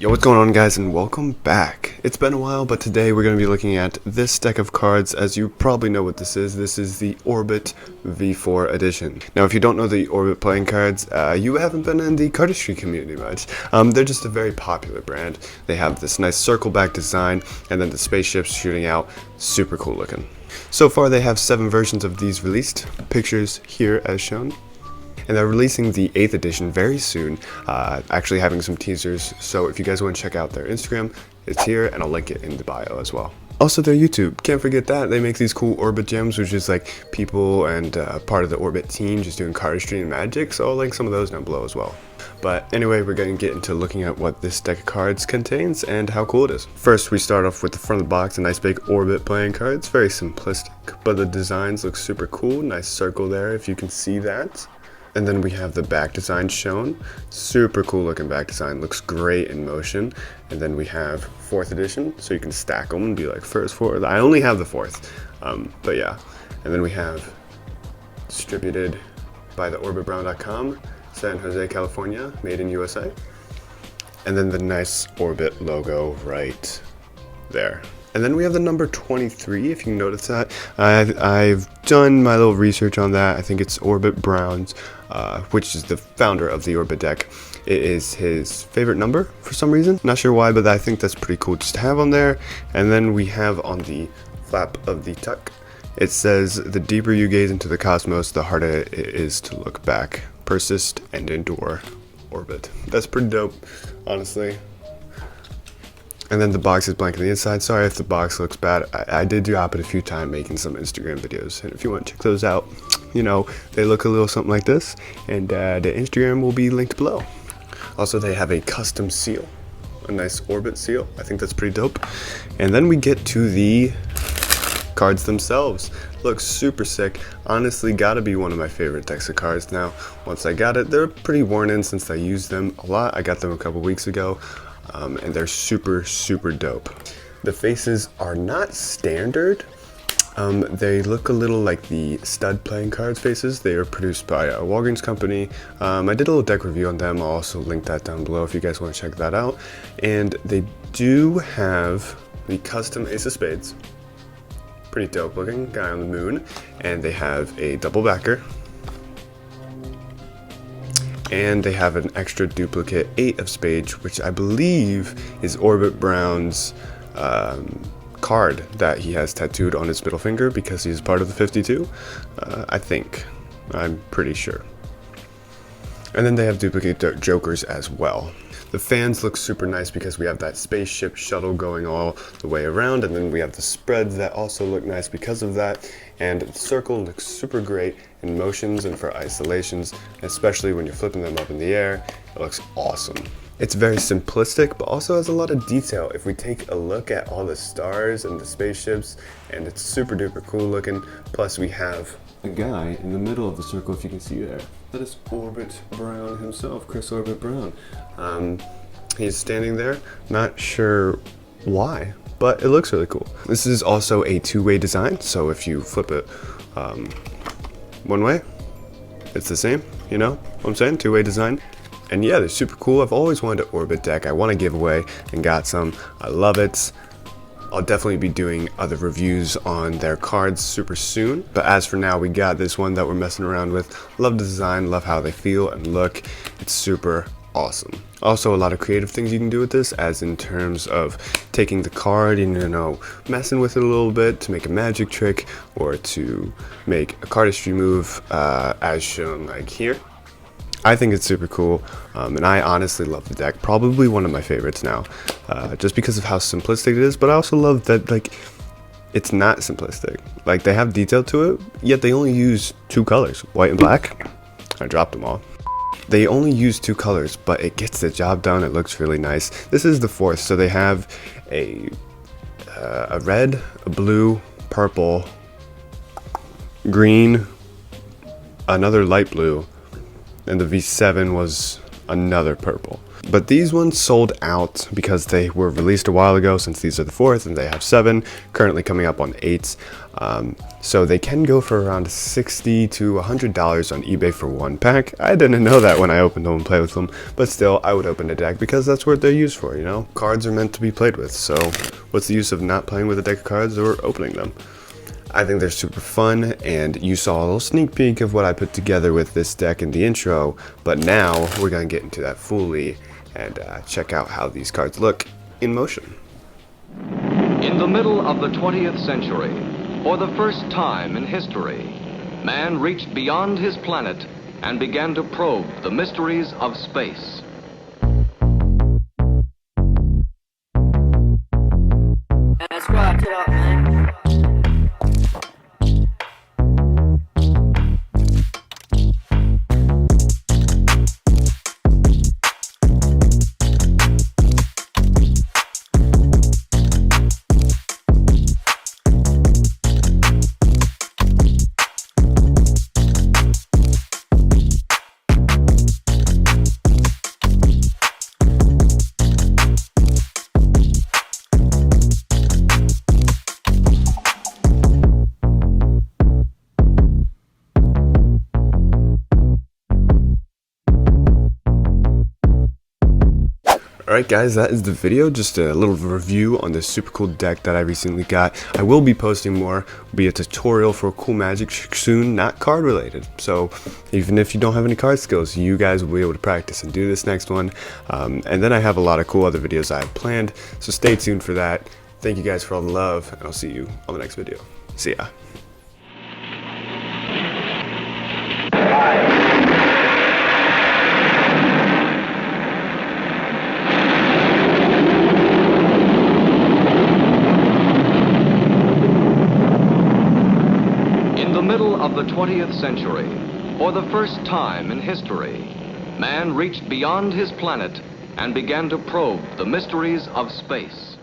Yo, what's going on, guys, and welcome back. It's been a while, but today we're going to be looking at this deck of cards. As you probably know what this is the Orbit V4 edition. Now, if you don't know the Orbit playing cards, you haven't been in the cardistry community much. They're just a very popular brand. They have this nice circle back design, and then the spaceships shooting out. Super cool looking. So far, they have 7 versions of these released. Pictures here as shown. And they're releasing the 8th edition very soon, actually having some teasers, so if you guys want to check out their Instagram, it's here, and I'll link it in the bio as well. Also their YouTube, can't forget that. They make these cool Orbit gems, which is like people and part of the Orbit team just doing cardistry and magic, so I'll link some of those down below as well. But anyway, we're going to get into looking at what this deck of cards contains and how cool it is. First, we start off with the front of the box, a nice big Orbit playing card. It's very simplistic, but the designs look super cool. Nice circle there, if you can see that. And then we have the back design shown. Super cool looking back design, looks great in motion. And then we have 4th edition, so you can stack them and be like first, 4th. I only have the 4th, but yeah. And then we have distributed by the OrbitBrown.com, San Jose, California, made in USA. And then the nice Orbit logo right there. And then we have the number 23, if you can notice that. I've done my little research on that. I think it's Orbit Brown's, which is the founder of the Orbit deck. It is his favorite number for some reason. Not sure why, but I think that's pretty cool just to have on there. And then we have on the flap of the tuck, it says, "The deeper you gaze into the cosmos, the harder it is to look back. Persist and endure, Orbit." That's pretty dope, honestly. And then the box is blank on the inside. Sorry if the box looks bad. I did drop it a few times making some Instagram videos. And if you want to check those out, you know, they look a little something like this. And the Instagram will be linked below. Also, they have a custom seal. A nice Orbit seal. I think that's pretty dope. And then we get to the cards themselves. Looks super sick. Honestly, gotta be one of my favorite decks of cards now. Once I got it, they're pretty worn in since I used them a lot. I got them a couple weeks ago. And they're super dope. The faces are not standard. They look a little like the stud playing cards faces. They are produced by a Walgreens company. I did a little deck review on them. I'll also link that down below if you guys want to check that out. And they do have the custom Ace of Spades. Pretty dope looking guy on the moon. And they have a double backer. And they have an extra duplicate 8 of Spades, which I believe is Orbit Brown's card that he has tattooed on his middle finger because he's part of the 52. I think. I'm pretty sure. And then they have duplicate Jokers as well. The fans look super nice because we have that spaceship shuttle going all the way around, and then we have the spreads that also look nice because of that. And the circle looks super great in motions and for isolations, especially when you're flipping them up in the air. It looks awesome. It's very simplistic, but also has a lot of detail. If we take a look at all the stars and the spaceships, and it's super duper cool looking. Plus we have a guy in the middle of the circle, if you can see there. That is Orbit Brown himself, Chris Orbit Brown. He's standing there, not sure why, but it looks really cool. This is also a 2-way design, so if you flip it one way, it's the same, you know what I'm saying? 2-way design. And yeah, they're super cool. I've always wanted an Orbit deck. I want to give away and got some. I love it. I'll definitely be doing other reviews on their cards super soon. But as for now, we got this one that we're messing around with. Love the design, love how they feel and look. It's super awesome. Also, a lot of creative things you can do with this, as in terms of taking the card and, you know, messing with it a little bit to make a magic trick or to make a cardistry move, as shown like here. I think it's super cool, and I honestly love the deck. Probably one of my favorites now, just because of how simplistic it is, but I also love that, like, it's not simplistic. Like, they have detail to it, yet they only use 2 colors, white and black. I dropped them all. They only use 2 colors, but it gets the job done. It looks really nice. This is the 4th, so they have a red, a blue, purple, green, another light blue, and the V7 was another purple. But these ones sold out because they were released a while ago, since these are the 4th and they have 7, currently coming up on 8s. So they can go for around $60 to $100 on eBay for 1 pack. I didn't know that when I opened them and played with them, but still, I would open a deck because that's what they're used for, you know? Cards are meant to be played with, so what's the use of not playing with a deck of cards or opening them? I think they're super fun, and you saw a little sneak peek of what I put together with this deck in the intro, but now we're going to get into that fully and check out how these cards look in motion. In the middle of the 20th century, for the first time in history, man reached beyond his planet and began to probe the mysteries of space. That's right, get up, man. Alright guys, that is the video, just a little review on this super cool deck that I recently got. I will be posting more, will be a tutorial for cool magic soon, not card related. So even if you don't have any card skills, you guys will be able to practice and do this next one. And then I have a lot of cool other videos I have planned, so stay tuned for that. Thank you guys for all the love, and I'll see you on the next video. See ya. Of the 20th century, for the first time in history, man reached beyond his planet and began to probe the mysteries of space.